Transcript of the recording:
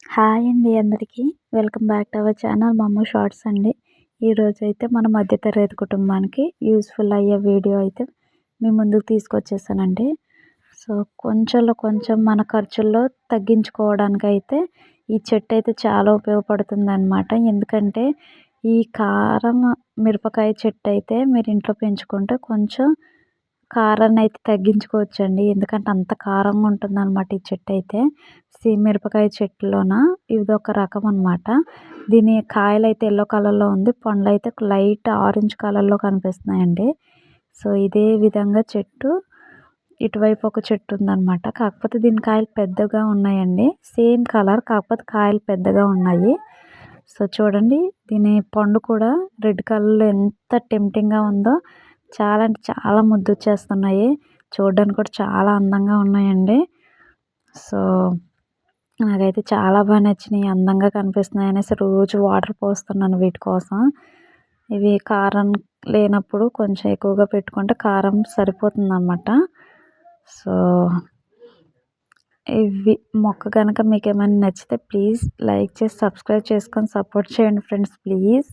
Hi అండి అందరికీ. Welcome back to our channel మమ్ము షార్ట్స్ అండి. ఈరోజైతే మన మధ్య తరగతి కుటుంబానికి యూజ్‌ఫుల్ అయ్యే వీడియో అయితే మీ ముందుకు తీసుకొచ్చేసానండి. సో, కొంచెంలో కొంచెం మన ఖర్చుల్లో తగ్గించుకోవడానికైతే ఈ చెట్టయితే చాలా ఉపయోగపడుతుందనమాట. ఎందుకంటే ఈ కారం మిరపకాయ చెట్టయితే మీరు ఇంట్లో పెంచుకుంటే కొంచెం కారాన్నయితే తగ్గించుకోవచ్చండి. ఎందుకంటే అంత కారంగా ఉంటుందనమాట ఈ చెట్టయితే. మిరపకాయ చెట్టులోన ఇదొక రకం అనమాట. దీని కాయలైతే యెల్లో కలర్‌లో ఉంది. పండ్లయితే లైట్ ఆరెంజ్ కలర్‌లో కనిపిస్తున్నాయండి. సో, ఇదే విధంగా చెట్టు ఇటువైపు ఒక చెట్టు ఉందనమాట. కాకపోతే దీని కాయలు పెద్దగా ఉన్నాయండి. సేమ్ కలర్ కాకపోతే కాయలు పెద్దగా ఉన్నాయి. సో, చూడండి దీని పండు కూడా రెడ్ కలర్‌లో ఎంత టెంప్టింగ్‌గా ఉందో. చాలా అంటే చాలా ముద్దొచ్చేస్తున్నాయి. చూడడానికి కూడా చాలా అందంగా ఉన్నాయండి. సో, నాకైతే చాలా నచ్చినాయి. అందంగా కనిపిస్తున్నాయి అనేసి రోజు వాటర్ పోస్తున్నాను వీటి కోసం. ఇవి కారం లేనప్పుడు కొంచెం ఎక్కువగా పెట్టుకుంటే కారం సరిపోతుందన్నమాట. సో, ఇవి మొక్క గనక మీకేమైనా నచ్చితే ప్లీజ్ లైక్ చేసి సబ్స్క్రైబ్ చేసుకొని సపోర్ట్ చేయండి ఫ్రెండ్స్ ప్లీజ్.